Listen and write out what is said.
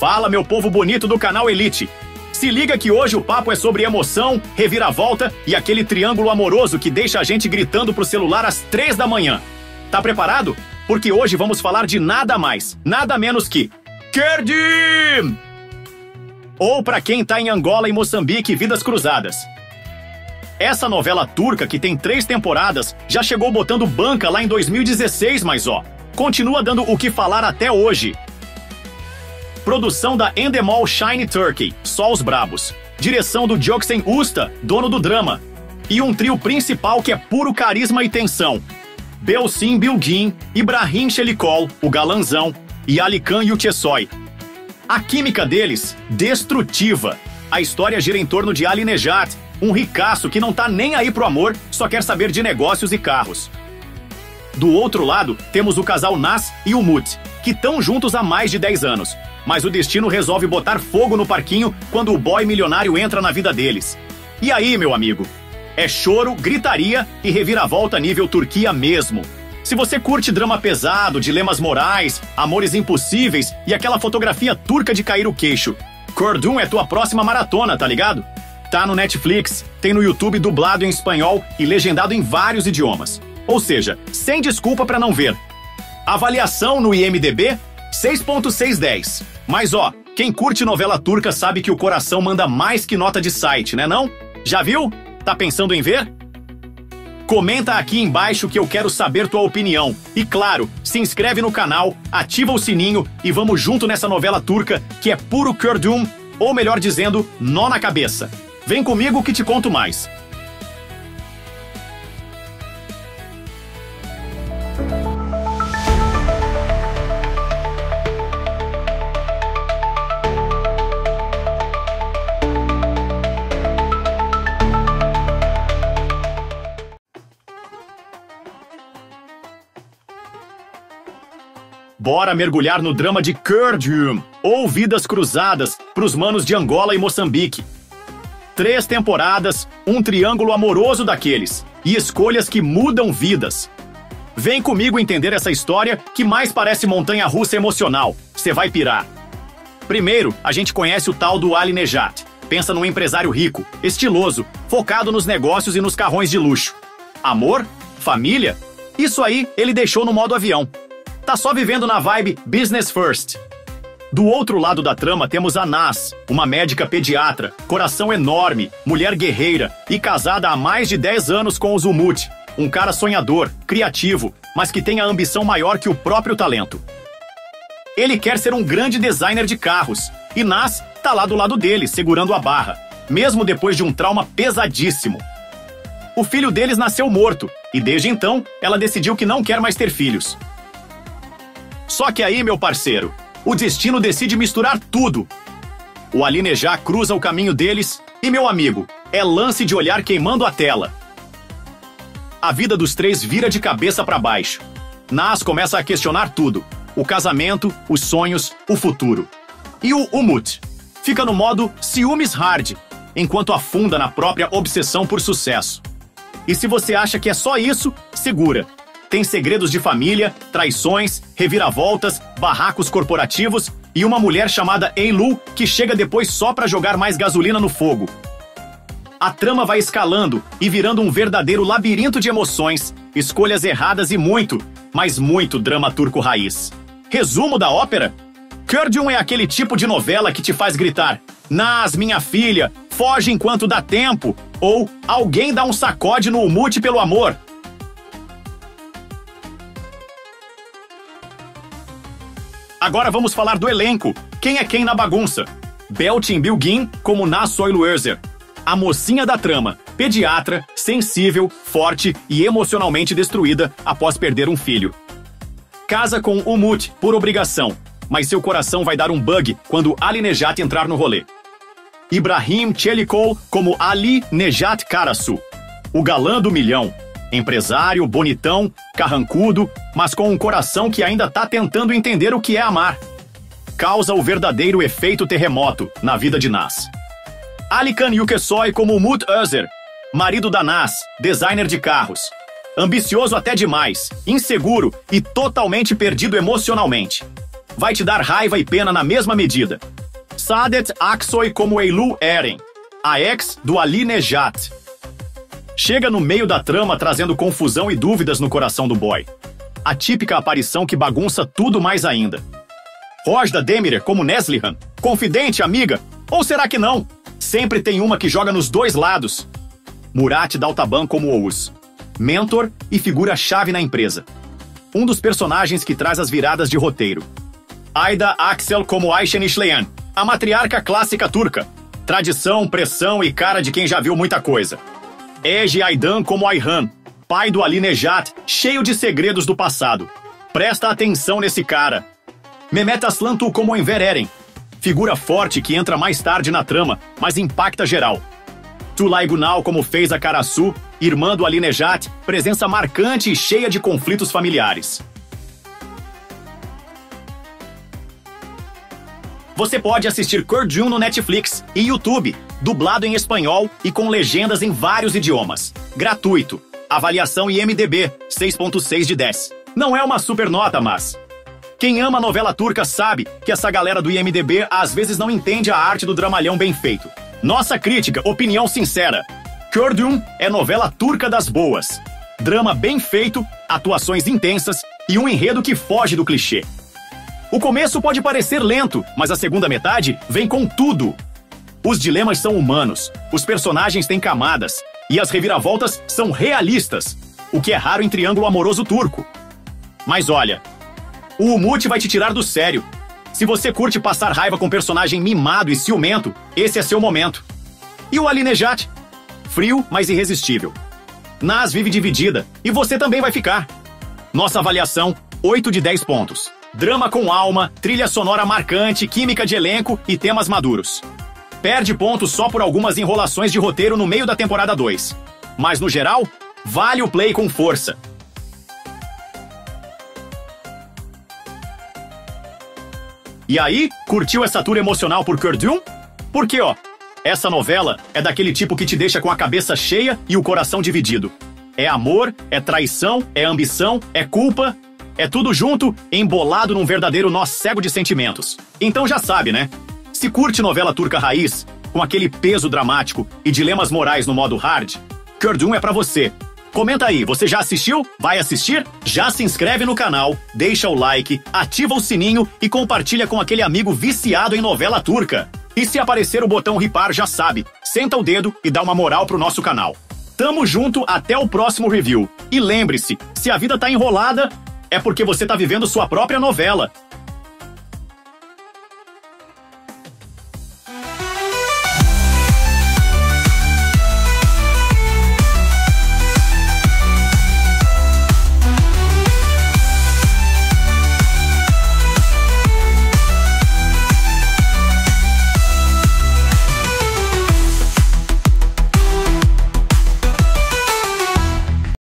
Fala, meu povo bonito do canal Elite. Se liga que hoje o papo é sobre emoção, reviravolta e aquele triângulo amoroso que deixa a gente gritando pro celular às 3 da manhã. Tá preparado? Porque hoje vamos falar de nada mais, nada menos que Kerdim! Ou pra quem tá em Angola e Moçambique, Vidas Cruzadas. Essa novela turca, que tem 3 temporadas, já chegou botando banca lá em 2016, mas continua dando o que falar até hoje. Produção da Endemol Shine Turkey, só os brabos. Direção do Gökçen Usta, dono do drama. E um trio principal que é puro carisma e tensão. Belsin Bilgin, Ibrahim Çelikol, o galanzão, e Alikan Yücesoy. A química deles, destrutiva. A história gira em torno de Ali Nejat, um ricaço que não tá nem aí pro amor, só quer saber de negócios e carros. Do outro lado, temos o casal Naz e Umut, que estão juntos há mais de 10 anos. Mas o destino resolve botar fogo no parquinho quando o boy milionário entra na vida deles. E aí, meu amigo? É choro, gritaria e reviravolta nível Turquia mesmo. Se você curte drama pesado, dilemas morais, amores impossíveis e aquela fotografia turca de cair o queixo, Kerdim é tua próxima maratona, tá ligado? Tá no Netflix, tem no YouTube dublado em espanhol e legendado em vários idiomas. Ou seja, sem desculpa pra não ver. Avaliação no IMDb, 6.610. Mas quem curte novela turca sabe que o coração manda mais que nota de site, né não? Já viu? Tá pensando em ver? Comenta aqui embaixo que eu quero saber tua opinião. E claro, se inscreve no canal, ativa o sininho e vamos junto nessa novela turca que é puro Kerdim, ou melhor dizendo, nó na cabeça. Vem comigo que te conto mais. Bora mergulhar no drama de Kerdim, ou Vidas Cruzadas, pros manos de Angola e Moçambique. 3 temporadas, um triângulo amoroso daqueles, e escolhas que mudam vidas. Vem comigo entender essa história que mais parece montanha-russa emocional. Você vai pirar. Primeiro, a gente conhece o tal do Ali Nejat. Pensa num empresário rico, estiloso, focado nos negócios e nos carrões de luxo. Amor? Família? Isso aí ele deixou no modo avião. Tá só vivendo na vibe business first. Do outro lado da trama temos a Naz, uma médica pediatra, coração enorme, mulher guerreira e casada há mais de 10 anos com o Umut, um cara sonhador, criativo, mas que tem a ambição maior que o próprio talento. Ele quer ser um grande designer de carros, e Naz tá lá do lado dele, segurando a barra, mesmo depois de um trauma pesadíssimo. O filho deles nasceu morto, e desde então ela decidiu que não quer mais ter filhos. Só que aí, meu parceiro, o destino decide misturar tudo. O Ali Nejat cruza o caminho deles e, meu amigo, é lance de olhar queimando a tela. A vida dos 3 vira de cabeça para baixo. Naz começa a questionar tudo. O casamento, os sonhos, o futuro. E o Umut fica no modo ciúmes hard, enquanto afunda na própria obsessão por sucesso. E se você acha que é só isso, segura. Tem segredos de família, traições, reviravoltas, barracos corporativos e uma mulher chamada Eilu que chega depois só pra jogar mais gasolina no fogo. A trama vai escalando e virando um verdadeiro labirinto de emoções, escolhas erradas e muito, mas muito drama turco raiz. Resumo da ópera? Kerdim é aquele tipo de novela que te faz gritar: Naz, minha filha, foge enquanto dá tempo, ou alguém dá um sacode no Umut pelo amor. Agora vamos falar do elenco. Quem é quem na bagunça? Belsin Bilgin como Naz Soyluerzer. A mocinha da trama, pediatra, sensível, forte e emocionalmente destruída após perder um filho. Casa com Umut por obrigação, mas seu coração vai dar um bug quando Ali Nejat entrar no rolê. Ibrahim Çelikol como Ali Nejat Karasu. O galã do milhão. Empresário, bonitão, carrancudo, mas com um coração que ainda tá tentando entender o que é amar. Causa o verdadeiro efeito terremoto na vida de Naz. Alikan Yücesoy como Umut Özer, marido da Naz, designer de carros. Ambicioso até demais, inseguro e totalmente perdido emocionalmente. vai te dar raiva e pena na mesma medida. Saadet Aksoy como Eilu Eren, a ex do Ali Nejat. Chega no meio da trama trazendo confusão e dúvidas no coração do boy. A típica aparição que bagunça tudo mais ainda. Rojda Demirer como Neslihan, confidente, amiga? Ou será que não? Sempre tem uma que joga nos dois lados. Murat Daltaban como Ouz, mentor e figura-chave na empresa. Um dos personagens que traz as viradas de roteiro. Ayda Aksel como Ayşen İşleyen, a matriarca clássica turca. Tradição, pressão e cara de quem já viu muita coisa. Ege Aydan como Ayhan, pai do Ali Nejat, cheio de segredos do passado. Presta atenção nesse cara. Mehmet Aslantu como Enver Eren, figura forte que entra mais tarde na trama, mas impacta geral. Tulay Gunal como Feyza Karasu, irmã do Ali Nejat, presença marcante e cheia de conflitos familiares. Você pode assistir Curjun no Netflix e YouTube, dublado em espanhol e com legendas em vários idiomas. Gratuito. Avaliação IMDb, 6.6 de 10. Não é uma super nota, mas... Quem ama a novela turca sabe que essa galera do IMDb às vezes não entende a arte do dramalhão bem feito. Nossa crítica, opinião sincera. Curjun é novela turca das boas. Drama bem feito, atuações intensas e um enredo que foge do clichê. O começo pode parecer lento, mas a segunda metade vem com tudo. Os dilemas são humanos, os personagens têm camadas e as reviravoltas são realistas, o que é raro em triângulo amoroso turco. Mas olha, o Umut vai te tirar do sério. Se você curte passar raiva com personagem mimado e ciumento, esse é seu momento. E o Ali Nejat? Frio, mas irresistível. Naz vive dividida, e você também vai ficar. Nossa avaliação, 8 de 10 pontos. Drama com alma, trilha sonora marcante, química de elenco e temas maduros. Perde pontos só por algumas enrolações de roteiro no meio da temporada 2. Mas no geral, vale o play com força. E aí, curtiu essa tour emocional por Curjun? Porque, ó, essa novela é daquele tipo que te deixa com a cabeça cheia e o coração dividido. É amor, é traição, é ambição, é culpa, é tudo junto, embolado num verdadeiro nó cego de sentimentos. Então já sabe, né? Se curte novela turca raiz, com aquele peso dramático e dilemas morais no modo hard, Curjun é pra você. Comenta aí, você já assistiu? Vai assistir? Já se inscreve no canal, deixa o like, ativa o sininho e compartilha com aquele amigo viciado em novela turca. E se aparecer o botão ripar, já sabe, senta o dedo e dá uma moral pro nosso canal. Tamo junto, até o próximo review. E lembre-se, se a vida tá enrolada, é porque você tá vivendo sua própria novela.